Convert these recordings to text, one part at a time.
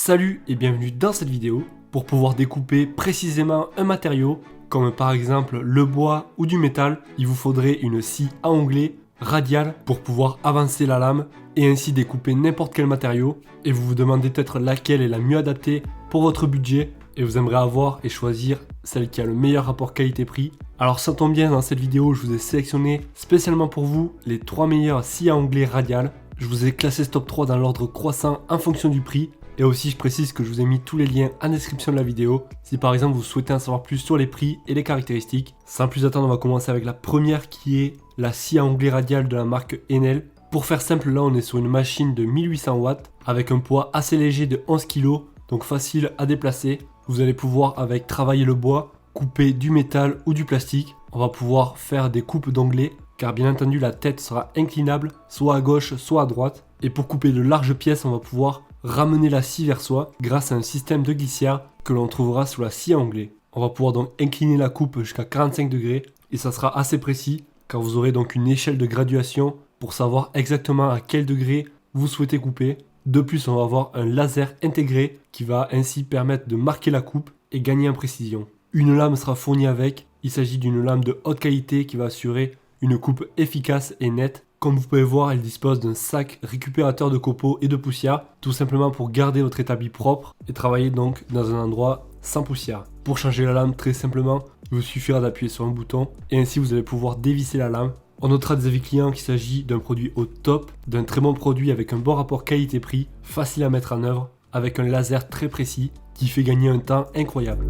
Salut et bienvenue dans cette vidéo. Pour pouvoir découper précisément un matériau, comme par exemple le bois ou du métal, il vous faudrait une scie à onglet radiale pour pouvoir avancer la lame et ainsi découper n'importe quel matériau. Et vous vous demandez peut-être laquelle est la mieux adaptée pour votre budget et vous aimeriez avoir et choisir celle qui a le meilleur rapport qualité-prix. Alors ça tombe bien, dans cette vidéo je vous ai sélectionné spécialement pour vous les 3 meilleures scies à onglet radiales. Je vous ai classé ce top 3 dans l'ordre croissant en fonction du prix. Et aussi je précise que je vous ai mis tous les liens en description de la vidéo si par exemple vous souhaitez en savoir plus sur les prix et les caractéristiques. Sans plus attendre, on va commencer avec la première qui est la scie à onglet radial de la marque Enel. Pour faire simple, là on est sur une machine de 1800 watts avec un poids assez léger de 11 kg, donc facile à déplacer. Vous allez pouvoir avec travailler le bois, couper du métal ou du plastique. On va pouvoir faire des coupes d'onglets car bien entendu la tête sera inclinable soit à gauche soit à droite. Et pour couper de larges pièces, on va pouvoir ramener la scie vers soi grâce à un système de glissière que l'on trouvera sous la scie à onglet. On va pouvoir donc incliner la coupe jusqu'à 45 degrés et ça sera assez précis car vous aurez donc une échelle de graduation pour savoir exactement à quel degré vous souhaitez couper. De plus, on va avoir un laser intégré qui va ainsi permettre de marquer la coupe et gagner en précision. Une lame sera fournie avec, il s'agit d'une lame de haute qualité qui va assurer une coupe efficace et nette. Comme vous pouvez voir, elle dispose d'un sac récupérateur de copeaux et de poussière, tout simplement pour garder votre établi propre et travailler donc dans un endroit sans poussière. Pour changer la lame, très simplement, il vous suffira d'appuyer sur un bouton et ainsi vous allez pouvoir dévisser la lame. On notera des avis clients qu'il s'agit d'un produit au top, d'un très bon produit avec un bon rapport qualité-prix, facile à mettre en œuvre, avec un laser très précis qui fait gagner un temps incroyable.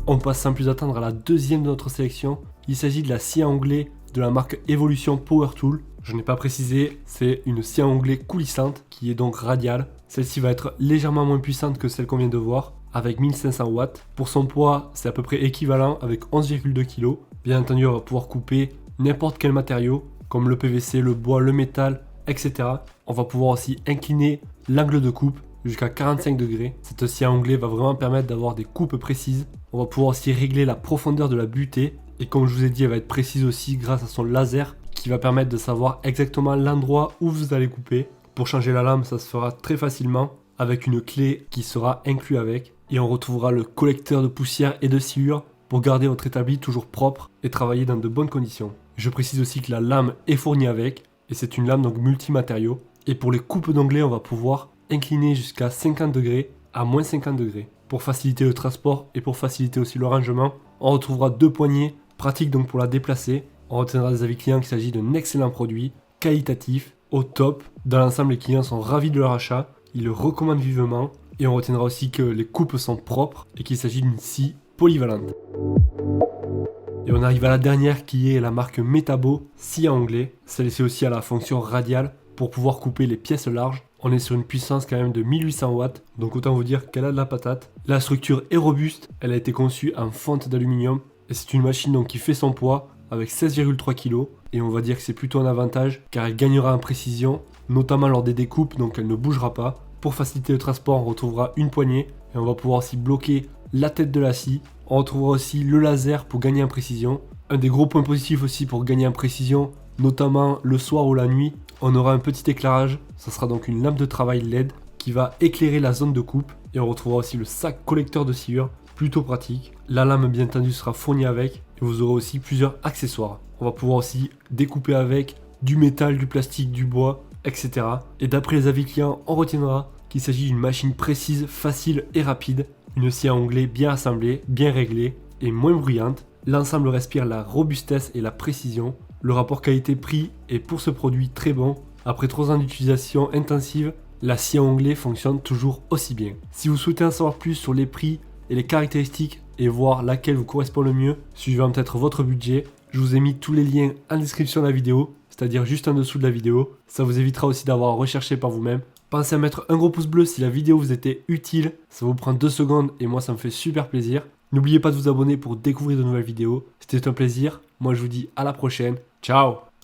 On passe sans plus attendre à la deuxième de notre sélection. Il s'agit de la scie à onglet de la marque Evolution Power Tool. Je n'ai pas précisé, c'est une scie à onglet coulissante qui est donc radiale. Celle-ci va être légèrement moins puissante que celle qu'on vient de voir, avec 1500 watts. Pour son poids, c'est à peu près équivalent avec 11,2 kg. Bien entendu, on va pouvoir couper n'importe quel matériau, comme le PVC, le bois, le métal, etc. On va pouvoir aussi incliner l'angle de coupe jusqu'à 45 degrés. Cette scie à onglet va vraiment permettre d'avoir des coupes précises. On va pouvoir aussi régler la profondeur de la butée. Et comme je vous ai dit, elle va être précise aussi grâce à son laser qui va permettre de savoir exactement l'endroit où vous allez couper. Pour changer la lame, ça se fera très facilement avec une clé qui sera inclue avec. Et on retrouvera le collecteur de poussière et de sciure pour garder votre établi toujours propre et travailler dans de bonnes conditions. Je précise aussi que la lame est fournie avec et c'est une lame donc multimatériaux. Et pour les coupes d'onglets, on va pouvoir incliner jusqu'à 50 degrés à moins 50 degrés. Pour faciliter le transport et pour faciliter aussi le rangement, on retrouvera deux poignées pratiques donc pour la déplacer. On retiendra des avis clients qu'il s'agit d'un excellent produit, qualitatif, au top. Dans l'ensemble, les clients sont ravis de leur achat, ils le recommandent vivement. Et on retiendra aussi que les coupes sont propres et qu'il s'agit d'une scie polyvalente. Et on arrive à la dernière qui est la marque Metabo, scie à onglet. Celle-ci aussi a la fonction radiale pour pouvoir couper les pièces larges. On est sur une puissance quand même de 1800 watts, donc autant vous dire qu'elle a de la patate. La structure est robuste, elle a été conçue en fonte d'aluminium. Et c'est une machine donc qui fait son poids avec 16,3 kg. Et on va dire que c'est plutôt un avantage car elle gagnera en précision, notamment lors des découpes, donc elle ne bougera pas. Pour faciliter le transport, on retrouvera une poignée et on va pouvoir aussi bloquer la tête de la scie. On retrouvera aussi le laser pour gagner en précision. Un des gros points positifs aussi pour gagner en précision, notamment le soir ou la nuit, on aura un petit éclairage. Ça sera donc une lampe de travail LED qui va éclairer la zone de coupe. Et on retrouvera aussi le sac collecteur de sciure, plutôt pratique. La lame bien entendu sera fournie avec et vous aurez aussi plusieurs accessoires. On va pouvoir aussi découper avec du métal, du plastique, du bois, etc. Et d'après les avis clients, on retiendra qu'il s'agit d'une machine précise, facile et rapide. Une scie à onglet bien assemblée, bien réglée et moins bruyante. L'ensemble respire la robustesse et la précision. Le rapport qualité-prix est pour ce produit très bon. Après 3 ans d'utilisation intensive, la scie à onglet fonctionne toujours aussi bien. Si vous souhaitez en savoir plus sur les prix et les caractéristiques et voir laquelle vous correspond le mieux, suivant peut-être votre budget, je vous ai mis tous les liens en description de la vidéo, c'est-à-dire juste en dessous de la vidéo. Ça vous évitera aussi d'avoir à rechercher par vous-même. Pensez à mettre un gros pouce bleu si la vidéo vous était utile, ça vous prend 2 secondes et moi ça me fait super plaisir. N'oubliez pas de vous abonner pour découvrir de nouvelles vidéos, c'était un plaisir, moi je vous dis à la prochaine, ciao.